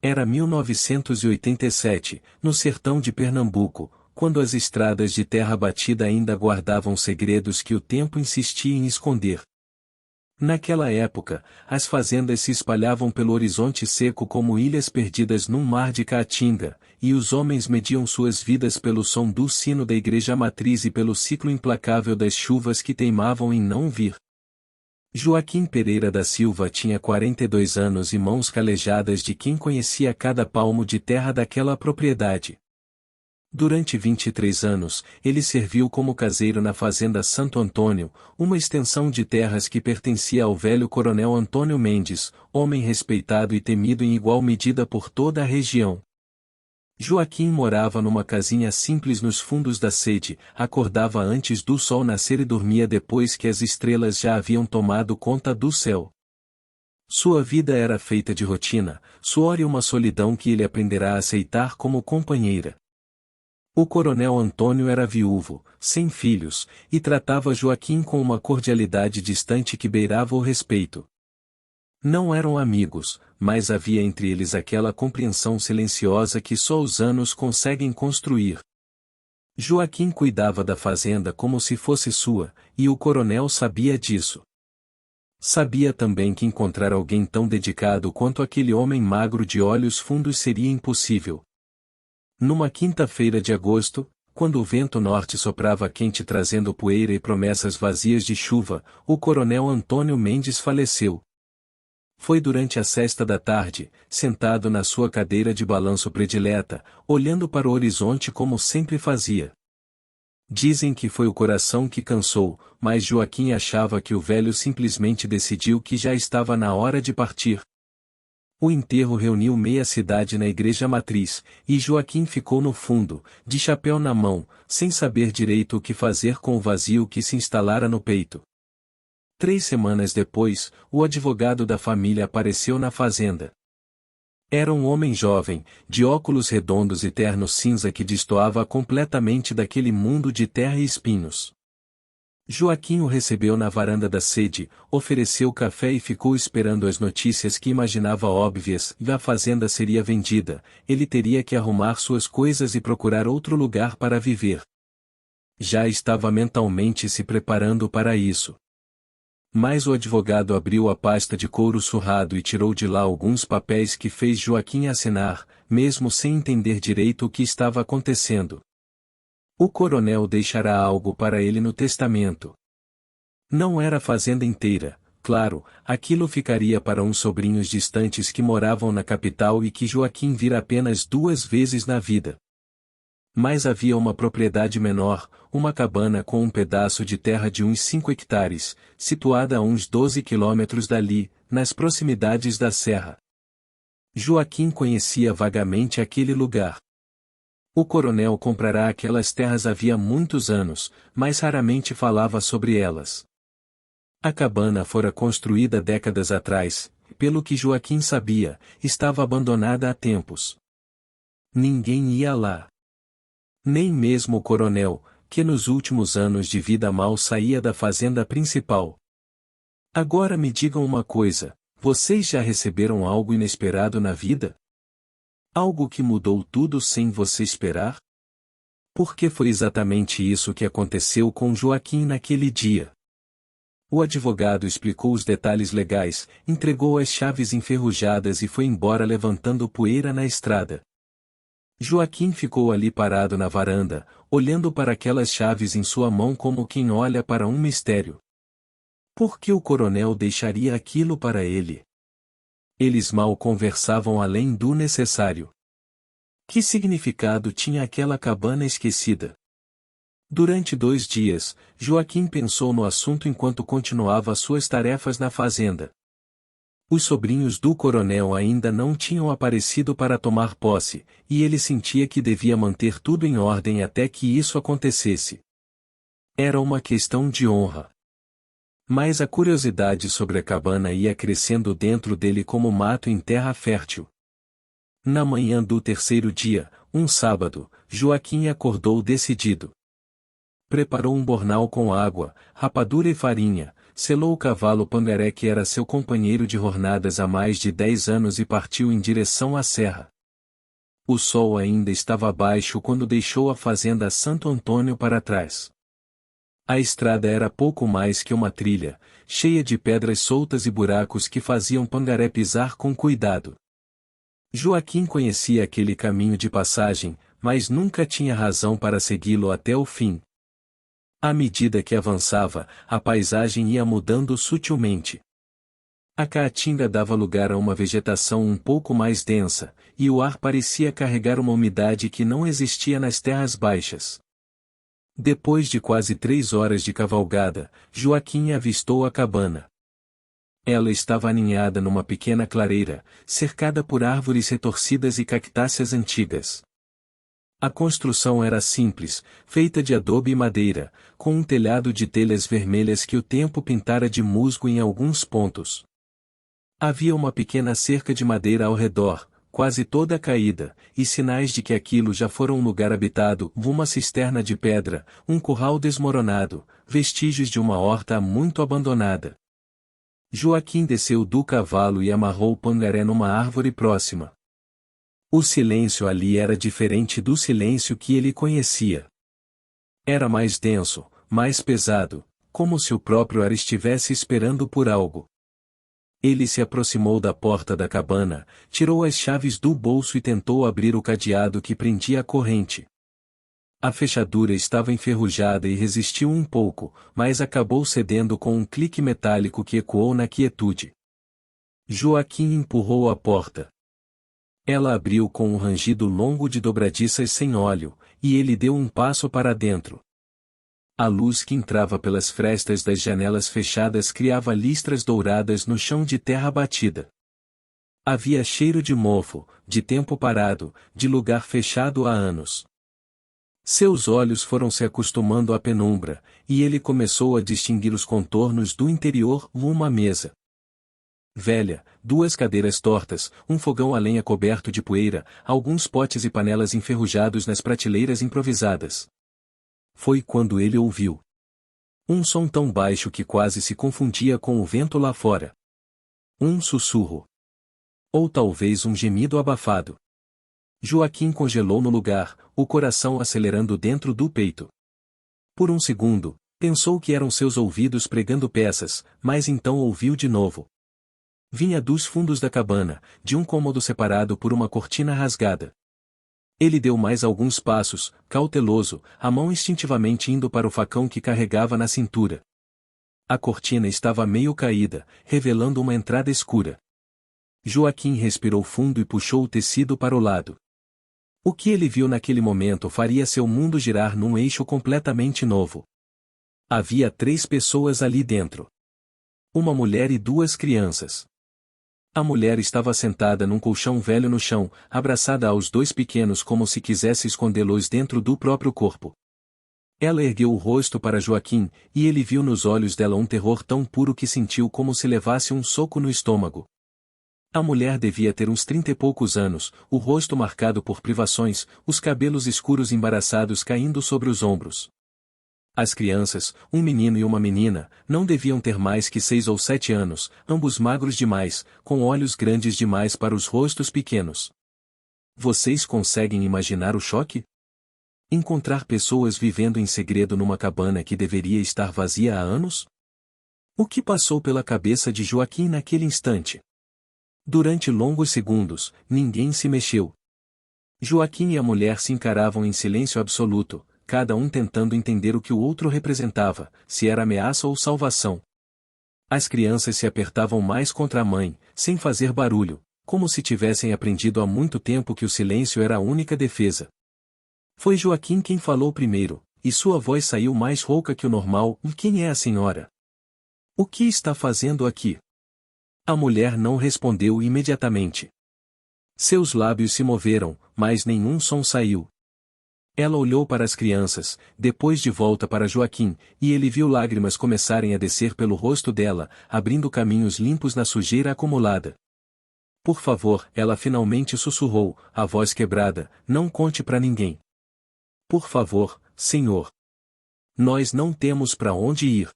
Era 1987, no sertão de Pernambuco, quando as estradas de terra batida ainda guardavam segredos que o tempo insistia em esconder. Naquela época, as fazendas se espalhavam pelo horizonte seco como ilhas perdidas num mar de caatinga, e os homens mediam suas vidas pelo som do sino da igreja matriz e pelo ciclo implacável das chuvas que teimavam em não vir. Joaquim Pereira da Silva tinha 42 anos e mãos calejadas de quem conhecia cada palmo de terra daquela propriedade. Durante 23 anos, ele serviu como caseiro na fazenda Santo Antônio, uma extensão de terras que pertencia ao velho coronel Antônio Mendes, homem respeitado e temido em igual medida por toda a região. Joaquim morava numa casinha simples nos fundos da sede, acordava antes do sol nascer e dormia depois que as estrelas já haviam tomado conta do céu. Sua vida era feita de rotina, suor e uma solidão que ele aprenderá a aceitar como companheira. O coronel Antônio era viúvo, sem filhos, e tratava Joaquim com uma cordialidade distante que beirava o respeito. Não eram amigos, mas havia entre eles aquela compreensão silenciosa que só os anos conseguem construir. Joaquim cuidava da fazenda como se fosse sua, e o coronel sabia disso. Sabia também que encontrar alguém tão dedicado quanto aquele homem magro de olhos fundos seria impossível. Numa quinta-feira de agosto, quando o vento norte soprava quente trazendo poeira e promessas vazias de chuva, o coronel Antônio Mendes faleceu. Foi durante a sesta da tarde, sentado na sua cadeira de balanço predileta, olhando para o horizonte como sempre fazia. Dizem que foi o coração que cansou, mas Joaquim achava que o velho simplesmente decidiu que já estava na hora de partir. O enterro reuniu meia cidade na igreja matriz, e Joaquim ficou no fundo, de chapéu na mão, sem saber direito o que fazer com o vazio que se instalara no peito. 3 semanas depois, o advogado da família apareceu na fazenda. Era um homem jovem, de óculos redondos e terno cinza que destoava completamente daquele mundo de terra e espinhos. Joaquim o recebeu na varanda da sede, ofereceu café e ficou esperando as notícias que imaginava óbvias, e a fazenda seria vendida, ele teria que arrumar suas coisas e procurar outro lugar para viver. Já estava mentalmente se preparando para isso. Mas o advogado abriu a pasta de couro surrado e tirou de lá alguns papéis que fez Joaquim assinar, mesmo sem entender direito o que estava acontecendo. O coronel deixará algo para ele no testamento. Não era a fazenda inteira, claro, aquilo ficaria para uns sobrinhos distantes que moravam na capital e que Joaquim vira apenas 2 vezes na vida. Mas havia uma propriedade menor, uma cabana com um pedaço de terra de uns 5 hectares, situada a uns 12 quilômetros dali, nas proximidades da serra. Joaquim conhecia vagamente aquele lugar. O coronel comprará aquelas terras havia muitos anos, mas raramente falava sobre elas. A cabana fora construída décadas atrás, pelo que Joaquim sabia, estava abandonada há tempos. Ninguém ia lá. Nem mesmo o coronel, que nos últimos anos de vida mal saía da fazenda principal. Agora me digam uma coisa, vocês já receberam algo inesperado na vida? Algo que mudou tudo sem você esperar? Porque foi exatamente isso que aconteceu com Joaquim naquele dia. O advogado explicou os detalhes legais, entregou as chaves enferrujadas e foi embora levantando poeira na estrada. Joaquim ficou ali parado na varanda, olhando para aquelas chaves em sua mão como quem olha para um mistério. Por que o coronel deixaria aquilo para ele? Eles mal conversavam além do necessário. Que significado tinha aquela cabana esquecida? Durante 2 dias, Joaquim pensou no assunto enquanto continuava suas tarefas na fazenda. Os sobrinhos do coronel ainda não tinham aparecido para tomar posse, e ele sentia que devia manter tudo em ordem até que isso acontecesse. Era uma questão de honra. Mas a curiosidade sobre a cabana ia crescendo dentro dele como mato em terra fértil. Na manhã do 3º dia, um sábado, Joaquim acordou decidido. Preparou um bornal com água, rapadura e farinha, selou o cavalo Pangaré que era seu companheiro de jornadas há mais de 10 anos e partiu em direção à serra. O sol ainda estava baixo quando deixou a fazenda Santo Antônio para trás. A estrada era pouco mais que uma trilha, cheia de pedras soltas e buracos que faziam Pangaré pisar com cuidado. Joaquim conhecia aquele caminho de passagem, mas nunca tinha razão para segui-lo até o fim. À medida que avançava, a paisagem ia mudando sutilmente. A caatinga dava lugar a uma vegetação um pouco mais densa, e o ar parecia carregar uma umidade que não existia nas terras baixas. Depois de quase 3 horas de cavalgada, Joaquim avistou a cabana. Ela estava aninhada numa pequena clareira, cercada por árvores retorcidas e cactáceas antigas. A construção era simples, feita de adobe e madeira, com um telhado de telhas vermelhas que o tempo pintara de musgo em alguns pontos. Havia uma pequena cerca de madeira ao redor, quase toda caída, e sinais de que aquilo já fora um lugar habitado, uma cisterna de pedra, um curral desmoronado, vestígios de uma horta muito abandonada. Joaquim desceu do cavalo e amarrou Pangaré numa árvore próxima. O silêncio ali era diferente do silêncio que ele conhecia. Era mais denso, mais pesado, como se o próprio ar estivesse esperando por algo. Ele se aproximou da porta da cabana, tirou as chaves do bolso e tentou abrir o cadeado que prendia a corrente. A fechadura estava enferrujada e resistiu um pouco, mas acabou cedendo com um clique metálico que ecoou na quietude. Joaquim empurrou a porta. Ela abriu com um rangido longo de dobradiças sem óleo, e ele deu um passo para dentro. A luz que entrava pelas frestas das janelas fechadas criava listras douradas no chão de terra batida. Havia cheiro de mofo, de tempo parado, de lugar fechado há anos. Seus olhos foram se acostumando à penumbra, e ele começou a distinguir os contornos do interior, uma mesa velha, 2 cadeiras tortas, um fogão a lenha coberto de poeira, alguns potes e panelas enferrujados nas prateleiras improvisadas. Foi quando ele ouviu um som tão baixo que quase se confundia com o vento lá fora. Um sussurro. Ou talvez um gemido abafado. Joaquim congelou no lugar, o coração acelerando dentro do peito. Por um segundo, pensou que eram seus ouvidos pregando peças, mas então ouviu de novo. Vinha dos fundos da cabana, de um cômodo separado por uma cortina rasgada. Ele deu mais alguns passos, cauteloso, a mão instintivamente indo para o facão que carregava na cintura. A cortina estava meio caída, revelando uma entrada escura. Joaquim respirou fundo e puxou o tecido para o lado. O que ele viu naquele momento faria seu mundo girar num eixo completamente novo. Havia 3 pessoas ali dentro. Uma mulher e 2 crianças. A mulher estava sentada num colchão velho no chão, abraçada aos 2 pequenos como se quisesse escondê-los dentro do próprio corpo. Ela ergueu o rosto para Joaquim, e ele viu nos olhos dela um terror tão puro que sentiu como se levasse um soco no estômago. A mulher devia ter uns 30 e poucos anos, o rosto marcado por privações, os cabelos escuros embaraçados caindo sobre os ombros. As crianças, um menino e uma menina, não deviam ter mais que 6 ou 7 anos, ambos magros demais, com olhos grandes demais para os rostos pequenos. Vocês conseguem imaginar o choque? Encontrar pessoas vivendo em segredo numa cabana que deveria estar vazia há anos? O que passou pela cabeça de Joaquim naquele instante? Durante longos segundos, ninguém se mexeu. Joaquim e a mulher se encaravam em silêncio absoluto, cada um tentando entender o que o outro representava, se era ameaça ou salvação. As crianças se apertavam mais contra a mãe, sem fazer barulho, como se tivessem aprendido há muito tempo que o silêncio era a única defesa. Foi Joaquim quem falou primeiro, e sua voz saiu mais rouca que o normal. Quem é a senhora? O que está fazendo aqui? A mulher não respondeu imediatamente. Seus lábios se moveram, mas nenhum som saiu. Ela olhou para as crianças, depois de volta para Joaquim, e ele viu lágrimas começarem a descer pelo rosto dela, abrindo caminhos limpos na sujeira acumulada. Por favor, ela finalmente sussurrou, a voz quebrada, não conte para ninguém. Por favor, senhor. Nós não temos para onde ir.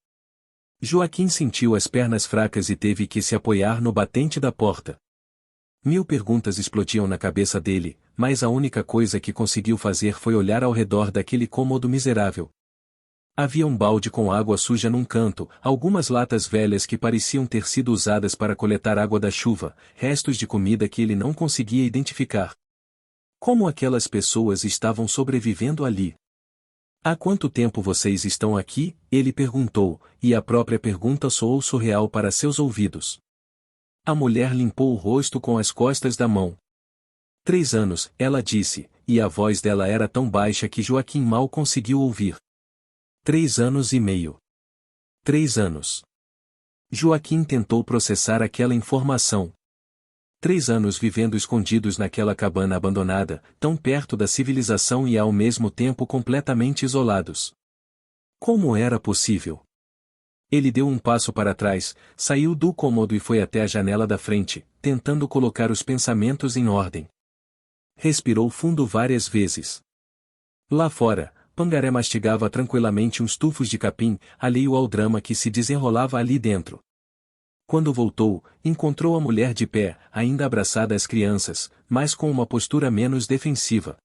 Joaquim sentiu as pernas fracas e teve que se apoiar no batente da porta. 1000 perguntas explodiam na cabeça dele, mas a única coisa que conseguiu fazer foi olhar ao redor daquele cômodo miserável. Havia um balde com água suja num canto, algumas latas velhas que pareciam ter sido usadas para coletar água da chuva, restos de comida que ele não conseguia identificar. Como aquelas pessoas estavam sobrevivendo ali? Há quanto tempo vocês estão aqui? Ele perguntou, e a própria pergunta soou surreal para seus ouvidos. A mulher limpou o rosto com as costas da mão. 3 anos, ela disse, e a voz dela era tão baixa que Joaquim mal conseguiu ouvir. 3 anos e meio. 3 anos. Joaquim tentou processar aquela informação. 3 anos vivendo escondidos naquela cabana abandonada, tão perto da civilização e ao mesmo tempo completamente isolados. Como era possível? Ele deu um passo para trás, saiu do cômodo e foi até a janela da frente, tentando colocar os pensamentos em ordem. Respirou fundo várias vezes. Lá fora, Pangaré mastigava tranquilamente uns tufos de capim, alheio ao drama que se desenrolava ali dentro. Quando voltou, encontrou a mulher de pé, ainda abraçada às crianças, mas com uma postura menos defensiva.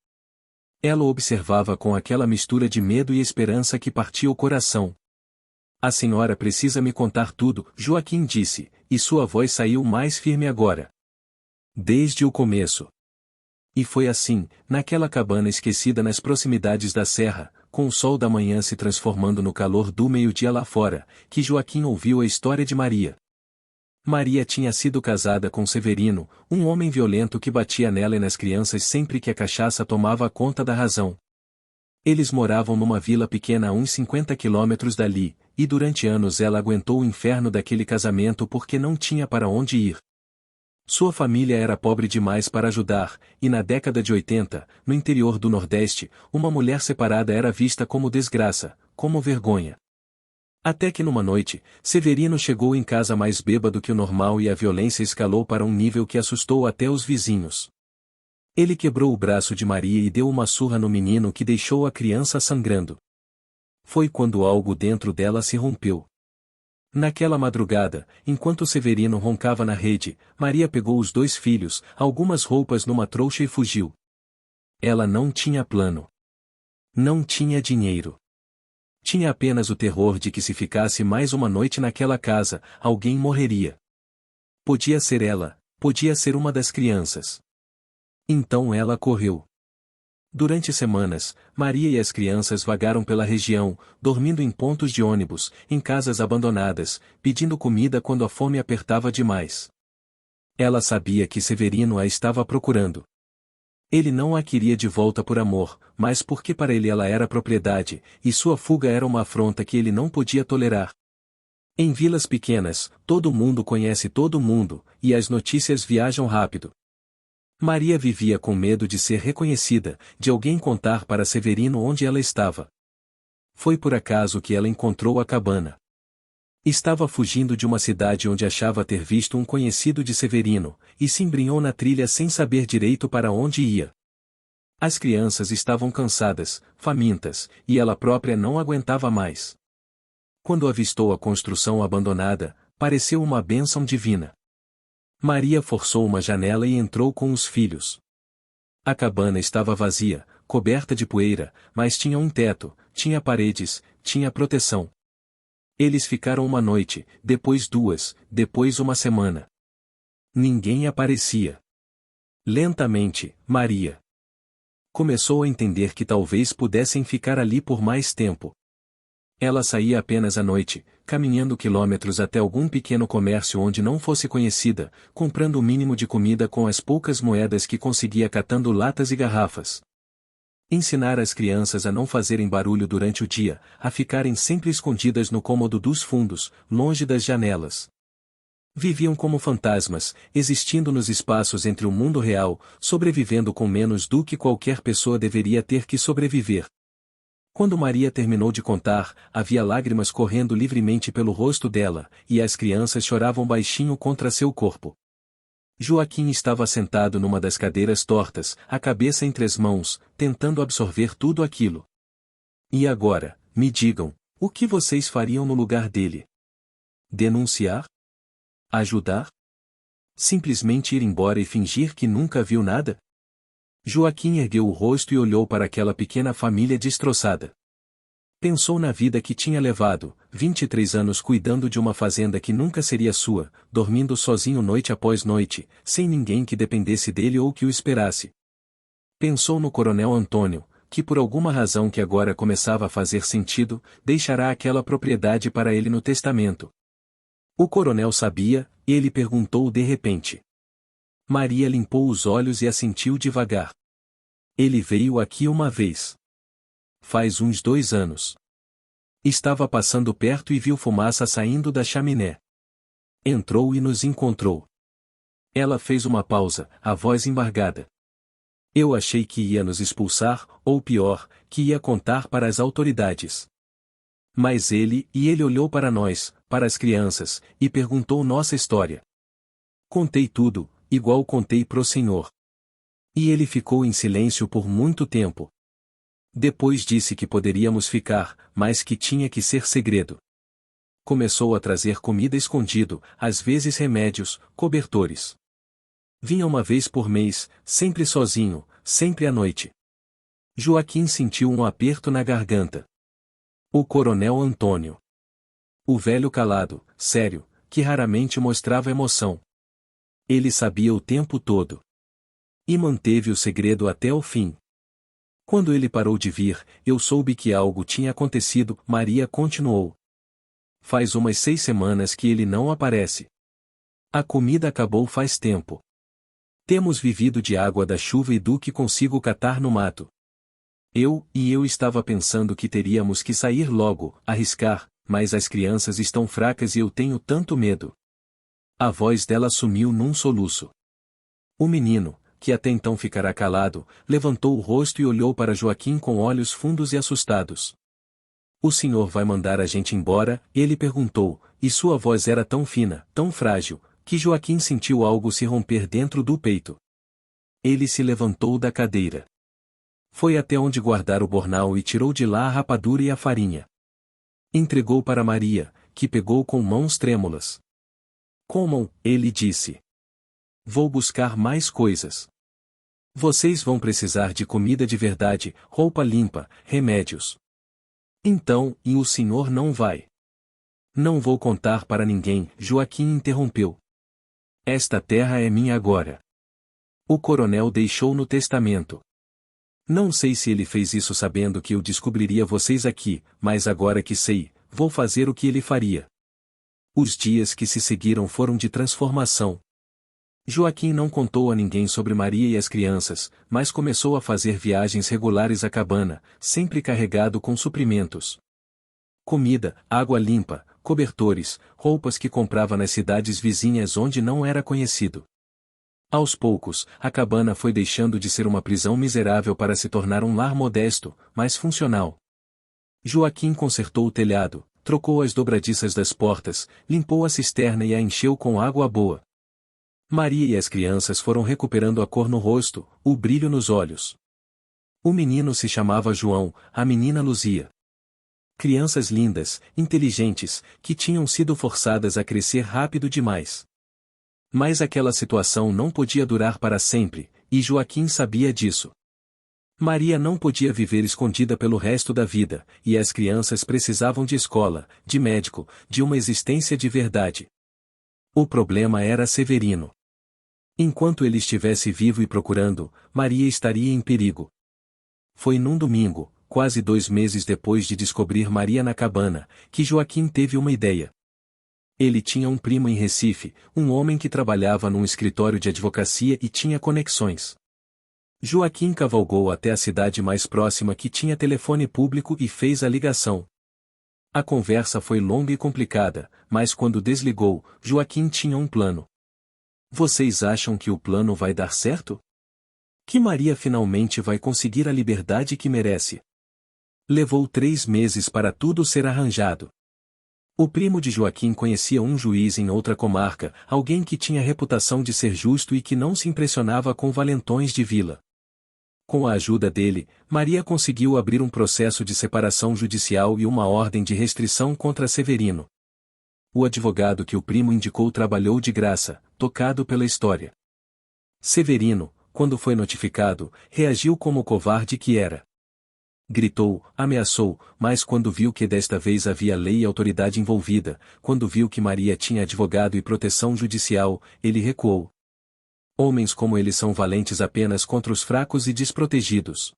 Ela o observava com aquela mistura de medo e esperança que partia o coração. A senhora precisa me contar tudo, Joaquim disse, e sua voz saiu mais firme agora. Desde o começo. E foi assim, naquela cabana esquecida nas proximidades da serra, com o sol da manhã se transformando no calor do meio-dia lá fora, que Joaquim ouviu a história de Maria. Maria tinha sido casada com Severino, um homem violento que batia nela e nas crianças sempre que a cachaça tomava conta da razão. Eles moravam numa vila pequena a uns 50 quilômetros dali, e durante anos ela aguentou o inferno daquele casamento porque não tinha para onde ir. Sua família era pobre demais para ajudar, e na década de 80, no interior do Nordeste, uma mulher separada era vista como desgraça, como vergonha. Até que numa noite, Severino chegou em casa mais bêbado que o normal e a violência escalou para um nível que assustou até os vizinhos. Ele quebrou o braço de Maria e deu uma surra no menino que deixou a criança sangrando. Foi quando algo dentro dela se rompeu. Naquela madrugada, enquanto Severino roncava na rede, Maria pegou os 2 filhos, algumas roupas numa trouxa e fugiu. Ela não tinha plano. Não tinha dinheiro. Tinha apenas o terror de que se ficasse mais uma noite naquela casa, alguém morreria. Podia ser ela, podia ser uma das crianças. Então ela correu. Durante semanas, Maria e as crianças vagaram pela região, dormindo em pontos de ônibus, em casas abandonadas, pedindo comida quando a fome apertava demais. Ela sabia que Severino a estava procurando. Ele não a queria de volta por amor, mas porque para ele ela era propriedade, e sua fuga era uma afronta que ele não podia tolerar. Em vilas pequenas, todo mundo conhece todo mundo, e as notícias viajam rápido. Maria vivia com medo de ser reconhecida, de alguém contar para Severino onde ela estava. Foi por acaso que ela encontrou a cabana. Estava fugindo de uma cidade onde achava ter visto um conhecido de Severino, e se embrenhou na trilha sem saber direito para onde ia. As crianças estavam cansadas, famintas, e ela própria não aguentava mais. Quando avistou a construção abandonada, pareceu uma bênção divina. Maria forçou uma janela e entrou com os filhos. A cabana estava vazia, coberta de poeira, mas tinha um teto, tinha paredes, tinha proteção. Eles ficaram uma noite, depois 2, depois uma semana. Ninguém aparecia. Lentamente, Maria começou a entender que talvez pudessem ficar ali por mais tempo. Ela saía apenas à noite, caminhando quilômetros até algum pequeno comércio onde não fosse conhecida, comprando o mínimo de comida com as poucas moedas que conseguia catando latas e garrafas. Ensinar as crianças a não fazerem barulho durante o dia, a ficarem sempre escondidas no cômodo dos fundos, longe das janelas. Viviam como fantasmas, existindo nos espaços entre o mundo real, sobrevivendo com menos do que qualquer pessoa deveria ter que sobreviver. Quando Maria terminou de contar, havia lágrimas correndo livremente pelo rosto dela, e as crianças choravam baixinho contra seu corpo. Joaquim estava sentado numa das cadeiras tortas, a cabeça entre as mãos, tentando absorver tudo aquilo. E agora, me digam, o que vocês fariam no lugar dele? Denunciar? Ajudar? Simplesmente ir embora e fingir que nunca viu nada? Joaquim ergueu o rosto e olhou para aquela pequena família destroçada. Pensou na vida que tinha levado, 23 anos cuidando de uma fazenda que nunca seria sua, dormindo sozinho noite após noite, sem ninguém que dependesse dele ou que o esperasse. Pensou no coronel Antônio, que por alguma razão que agora começava a fazer sentido, deixará aquela propriedade para ele no testamento. O coronel sabia, e ele perguntou de repente. Maria limpou os olhos e assentiu devagar. Ele veio aqui uma vez. Faz uns 2 anos. Estava passando perto e viu fumaça saindo da chaminé. Entrou e nos encontrou. Ela fez uma pausa, a voz embargada. Eu achei que ia nos expulsar, ou pior, que ia contar para as autoridades. Mas ele olhou para nós, para as crianças, e perguntou nossa história. Contei tudo, igual contei pro senhor. E ele ficou em silêncio por muito tempo. Depois disse que poderíamos ficar, mas que tinha que ser segredo. Começou a trazer comida escondido, às vezes remédios, cobertores. Vinha uma vez por mês, sempre sozinho, sempre à noite. Joaquim sentiu um aperto na garganta. O coronel Antônio. O velho calado, sério, que raramente mostrava emoção. Ele sabia o tempo todo. E manteve o segredo até o fim. Quando ele parou de vir, eu soube que algo tinha acontecido, Maria continuou. Faz umas 6 semanas que ele não aparece. A comida acabou faz tempo. Temos vivido de água da chuva e do que consigo catar no mato. Eu estava pensando que teríamos que sair logo, arriscar, mas as crianças estão fracas e eu tenho tanto medo. A voz dela sumiu num soluço. O menino, que até então ficara calado, levantou o rosto e olhou para Joaquim com olhos fundos e assustados. O senhor vai mandar a gente embora? Ele perguntou, e sua voz era tão fina, tão frágil, que Joaquim sentiu algo se romper dentro do peito. Ele se levantou da cadeira. Foi até onde guardara o bornal e tirou de lá a rapadura e a farinha. Entregou para Maria, que pegou com mãos trêmulas. Comam, ele disse. Vou buscar mais coisas. Vocês vão precisar de comida de verdade, roupa limpa, remédios. Então, e o senhor não vai? Não vou contar para ninguém, Joaquim interrompeu. Esta terra é minha agora. O coronel deixou no testamento. Não sei se ele fez isso sabendo que eu descobriria vocês aqui, mas agora que sei, vou fazer o que ele faria. Os dias que se seguiram foram de transformação. Joaquim não contou a ninguém sobre Maria e as crianças, mas começou a fazer viagens regulares à cabana, sempre carregado com suprimentos. Comida, água limpa, cobertores, roupas que comprava nas cidades vizinhas onde não era conhecido. Aos poucos, a cabana foi deixando de ser uma prisão miserável para se tornar um lar modesto, mas funcional. Joaquim consertou o telhado, trocou as dobradiças das portas, limpou a cisterna e a encheu com água boa. Maria e as crianças foram recuperando a cor no rosto, o brilho nos olhos. O menino se chamava João, a menina Luzia. Crianças lindas, inteligentes, que tinham sido forçadas a crescer rápido demais. Mas aquela situação não podia durar para sempre, e Joaquim sabia disso. Maria não podia viver escondida pelo resto da vida, e as crianças precisavam de escola, de médico, de uma existência de verdade. O problema era Severino. Enquanto ele estivesse vivo e procurando, Maria estaria em perigo. Foi num domingo, quase 2 meses depois de descobrir Maria na cabana, que Joaquim teve uma ideia. Ele tinha um primo em Recife, um homem que trabalhava num escritório de advocacia e tinha conexões. Joaquim cavalgou até a cidade mais próxima que tinha telefone público e fez a ligação. A conversa foi longa e complicada, mas quando desligou, Joaquim tinha um plano. Vocês acham que o plano vai dar certo? Que Maria finalmente vai conseguir a liberdade que merece? Levou 3 meses para tudo ser arranjado. O primo de Joaquim conhecia um juiz em outra comarca, alguém que tinha reputação de ser justo e que não se impressionava com valentões de vila. Com a ajuda dele, Maria conseguiu abrir um processo de separação judicial e uma ordem de restrição contra Severino. O advogado que o primo indicou trabalhou de graça, tocado pela história. Severino, quando foi notificado, reagiu como o covarde que era. Gritou, ameaçou, mas quando viu que desta vez havia lei e autoridade envolvida, quando viu que Maria tinha advogado e proteção judicial, ele recuou. Homens como ele são valentes apenas contra os fracos e desprotegidos.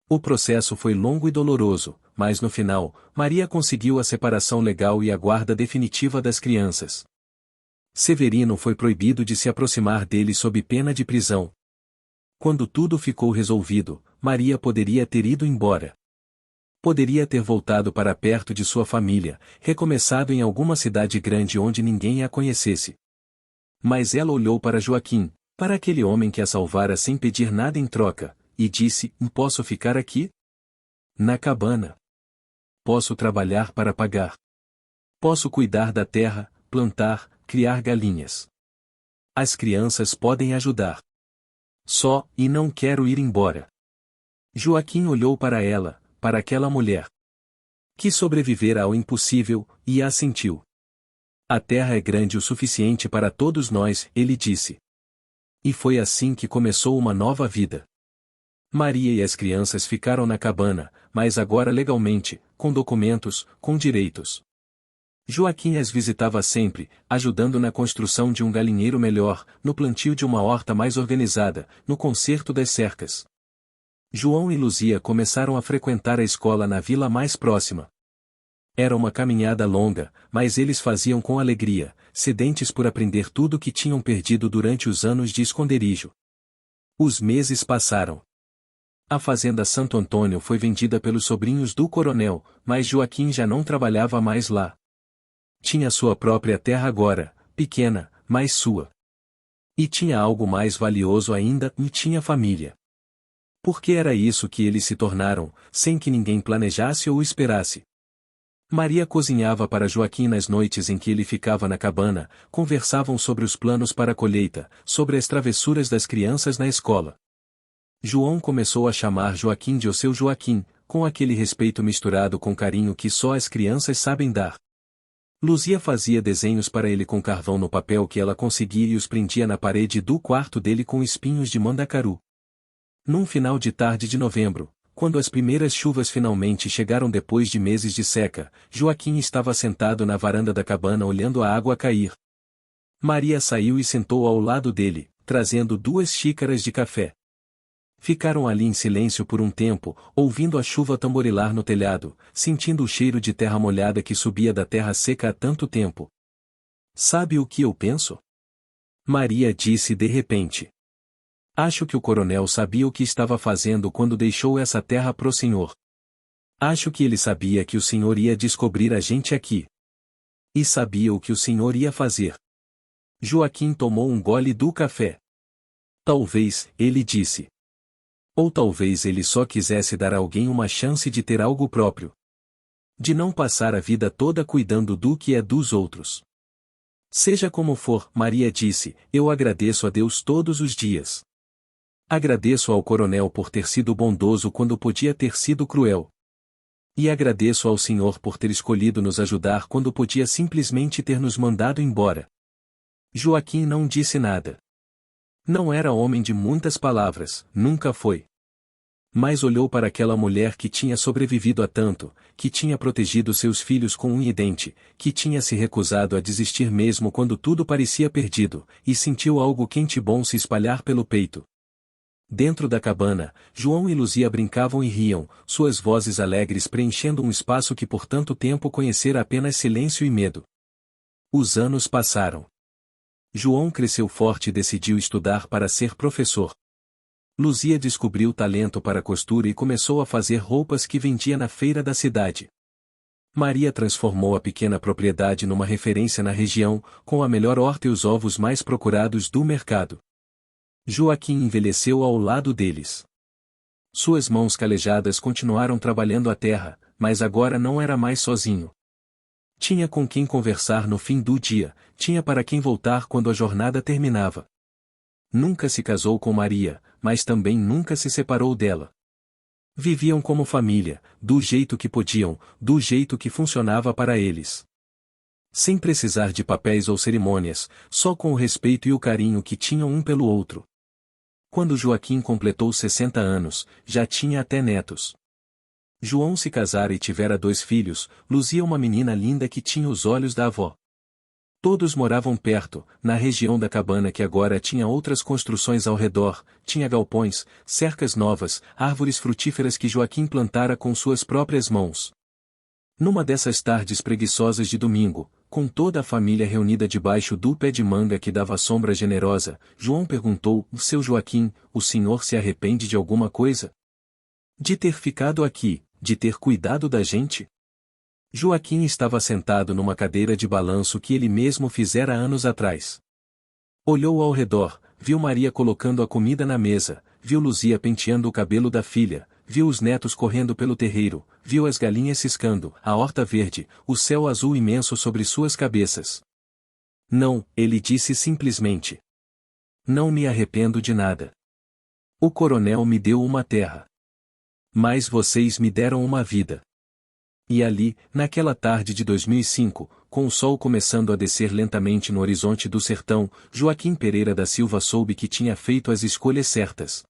O processo foi longo e doloroso, mas no final, Maria conseguiu a separação legal e a guarda definitiva das crianças. Severino foi proibido de se aproximar dele sob pena de prisão. Quando tudo ficou resolvido, Maria poderia ter ido embora. Poderia ter voltado para perto de sua família, recomeçado em alguma cidade grande onde ninguém a conhecesse. Mas ela olhou para Joaquim, para aquele homem que a salvara sem pedir nada em troca, e disse: Posso ficar aqui? Na cabana. Posso trabalhar para pagar. Posso cuidar da terra, plantar, criar galinhas. As crianças podem ajudar. Só, e não quero ir embora. Joaquim olhou para ela, para aquela mulher que sobrevivera ao impossível, e assentiu. A terra é grande o suficiente para todos nós, ele disse. E foi assim que começou uma nova vida. Maria e as crianças ficaram na cabana, mas agora legalmente, com documentos, com direitos. Joaquim as visitava sempre, ajudando na construção de um galinheiro melhor, no plantio de uma horta mais organizada, no conserto das cercas. João e Luzia começaram a frequentar a escola na vila mais próxima. Era uma caminhada longa, mas eles faziam com alegria, sedentes por aprender tudo o que tinham perdido durante os anos de esconderijo. Os meses passaram. A fazenda Santo Antônio foi vendida pelos sobrinhos do coronel, mas Joaquim já não trabalhava mais lá. Tinha sua própria terra agora, pequena, mas sua. E tinha algo mais valioso ainda, e tinha família. Porque era isso que eles se tornaram, sem que ninguém planejasse ou esperasse. Maria cozinhava para Joaquim nas noites em que ele ficava na cabana, conversavam sobre os planos para a colheita, sobre as travessuras das crianças na escola. João começou a chamar Joaquim de o seu Joaquim, com aquele respeito misturado com carinho que só as crianças sabem dar. Luzia fazia desenhos para ele com carvão no papel que ela conseguia e os prendia na parede do quarto dele com espinhos de mandacaru. Num final de tarde de novembro, quando as primeiras chuvas finalmente chegaram depois de meses de seca, Joaquim estava sentado na varanda da cabana olhando a água cair. Maria saiu e sentou ao lado dele, trazendo 2 xícaras de café. Ficaram ali em silêncio por um tempo, ouvindo a chuva tamborilar no telhado, sentindo o cheiro de terra molhada que subia da terra seca há tanto tempo. Sabe o que eu penso? Maria disse de repente. Acho que o coronel sabia o que estava fazendo quando deixou essa terra pro senhor. Acho que ele sabia que o senhor ia descobrir a gente aqui. E sabia o que o senhor ia fazer. Joaquim tomou um gole do café. Talvez, ele disse. Ou talvez ele só quisesse dar a alguém uma chance de ter algo próprio. De não passar a vida toda cuidando do que é dos outros. Seja como for, Maria disse, eu agradeço a Deus todos os dias. Agradeço ao coronel por ter sido bondoso quando podia ter sido cruel. E agradeço ao Senhor por ter escolhido nos ajudar quando podia simplesmente ter nos mandado embora. Joaquim não disse nada. Não era homem de muitas palavras, nunca foi. Mas olhou para aquela mulher que tinha sobrevivido a tanto, que tinha protegido seus filhos com unha e dente, que tinha se recusado a desistir mesmo quando tudo parecia perdido, e sentiu algo quente e bom se espalhar pelo peito. Dentro da cabana, João e Luzia brincavam e riam, suas vozes alegres preenchendo um espaço que por tanto tempo conhecera apenas silêncio e medo. Os anos passaram. João cresceu forte e decidiu estudar para ser professor. Luzia descobriu talento para costura e começou a fazer roupas que vendia na feira da cidade. Maria transformou a pequena propriedade numa referência na região, com a melhor horta e os ovos mais procurados do mercado. Joaquim envelheceu ao lado deles. Suas mãos calejadas continuaram trabalhando a terra, mas agora não era mais sozinho. Tinha com quem conversar no fim do dia, tinha para quem voltar quando a jornada terminava. Nunca se casou com Maria, mas também nunca se separou dela. Viviam como família, do jeito que podiam, do jeito que funcionava para eles. Sem precisar de papéis ou cerimônias, só com o respeito e o carinho que tinham um pelo outro. Quando Joaquim completou 60 anos, já tinha até netos. João se casara e tivera 2 filhos, Luzia uma menina linda que tinha os olhos da avó. Todos moravam perto, na região da cabana que agora tinha outras construções ao redor, tinha galpões, cercas novas, árvores frutíferas que Joaquim plantara com suas próprias mãos. Numa dessas tardes preguiçosas de domingo, com toda a família reunida debaixo do pé de manga que dava sombra generosa, João perguntou: Seu Joaquim, o senhor se arrepende de alguma coisa? De ter ficado aqui, de ter cuidado da gente? Joaquim estava sentado numa cadeira de balanço que ele mesmo fizera anos atrás. Olhou ao redor, viu Maria colocando a comida na mesa, viu Luzia penteando o cabelo da filha, viu os netos correndo pelo terreiro, viu as galinhas ciscando, a horta verde, o céu azul imenso sobre suas cabeças. Não, ele disse simplesmente. Não me arrependo de nada. O coronel me deu uma terra. Mas vocês me deram uma vida. E ali, naquela tarde de 2005, com o sol começando a descer lentamente no horizonte do sertão, Joaquim Pereira da Silva soube que tinha feito as escolhas certas.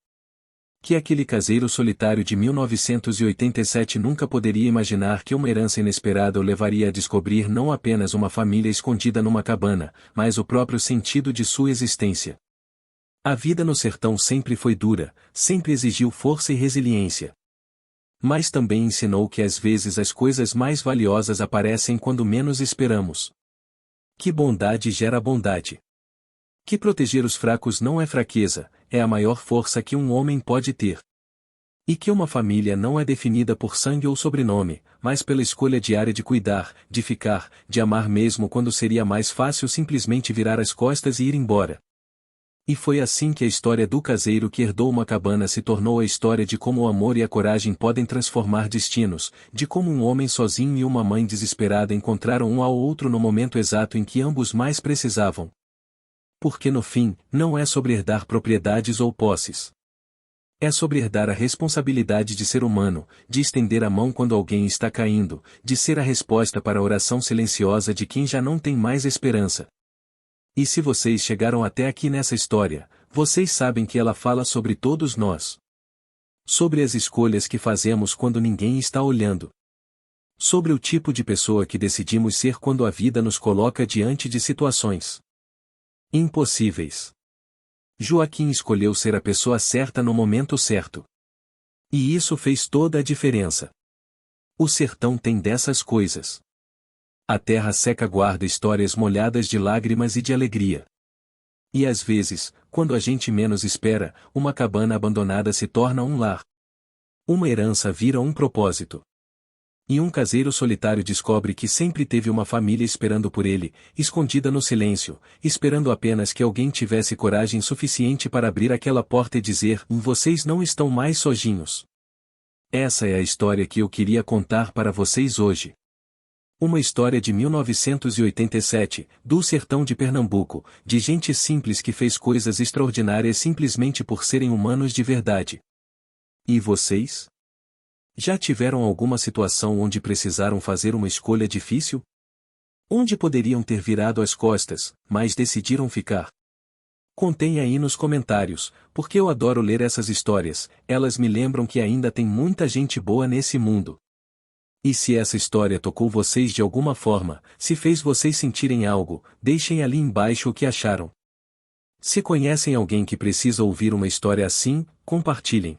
Que aquele caseiro solitário de 1987 nunca poderia imaginar que uma herança inesperada o levaria a descobrir não apenas uma família escondida numa cabana, mas o próprio sentido de sua existência. A vida no sertão sempre foi dura, sempre exigiu força e resiliência. Mas também ensinou que às vezes as coisas mais valiosas aparecem quando menos esperamos. Que bondade gera bondade. Que proteger os fracos não é fraqueza, é a maior força que um homem pode ter. E que uma família não é definida por sangue ou sobrenome, mas pela escolha diária de cuidar, de ficar, de amar mesmo quando seria mais fácil simplesmente virar as costas e ir embora. E foi assim que a história do caseiro que herdou uma cabana se tornou a história de como o amor e a coragem podem transformar destinos, de como um homem sozinho e uma mãe desesperada encontraram um ao outro no momento exato em que ambos mais precisavam. Porque no fim, não é sobre herdar propriedades ou posses. É sobre herdar a responsabilidade de ser humano, de estender a mão quando alguém está caindo, de ser a resposta para a oração silenciosa de quem já não tem mais esperança. E se vocês chegaram até aqui nessa história, vocês sabem que ela fala sobre todos nós. Sobre as escolhas que fazemos quando ninguém está olhando. Sobre o tipo de pessoa que decidimos ser quando a vida nos coloca diante de situações impossíveis. Joaquim escolheu ser a pessoa certa no momento certo. E isso fez toda a diferença. O sertão tem dessas coisas. A terra seca guarda histórias molhadas de lágrimas e de alegria. E às vezes, quando a gente menos espera, uma cabana abandonada se torna um lar. Uma herança vira um propósito. E um caseiro solitário descobre que sempre teve uma família esperando por ele, escondida no silêncio, esperando apenas que alguém tivesse coragem suficiente para abrir aquela porta e dizer: Vocês não estão mais sozinhos. Essa é a história que eu queria contar para vocês hoje. Uma história de 1987, do sertão de Pernambuco, de gente simples que fez coisas extraordinárias simplesmente por serem humanos de verdade. E vocês? Já tiveram alguma situação onde precisaram fazer uma escolha difícil? Onde poderiam ter virado as costas, mas decidiram ficar? Contem aí nos comentários, porque eu adoro ler essas histórias, elas me lembram que ainda tem muita gente boa nesse mundo. E se essa história tocou vocês de alguma forma, se fez vocês sentirem algo, deixem ali embaixo o que acharam. Se conhecem alguém que precisa ouvir uma história assim, compartilhem.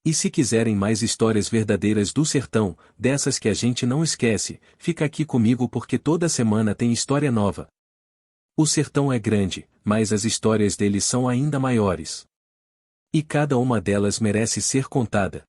E se quiserem mais histórias verdadeiras do sertão, dessas que a gente não esquece, fica aqui comigo porque toda semana tem história nova. O sertão é grande, mas as histórias dele são ainda maiores. E cada uma delas merece ser contada.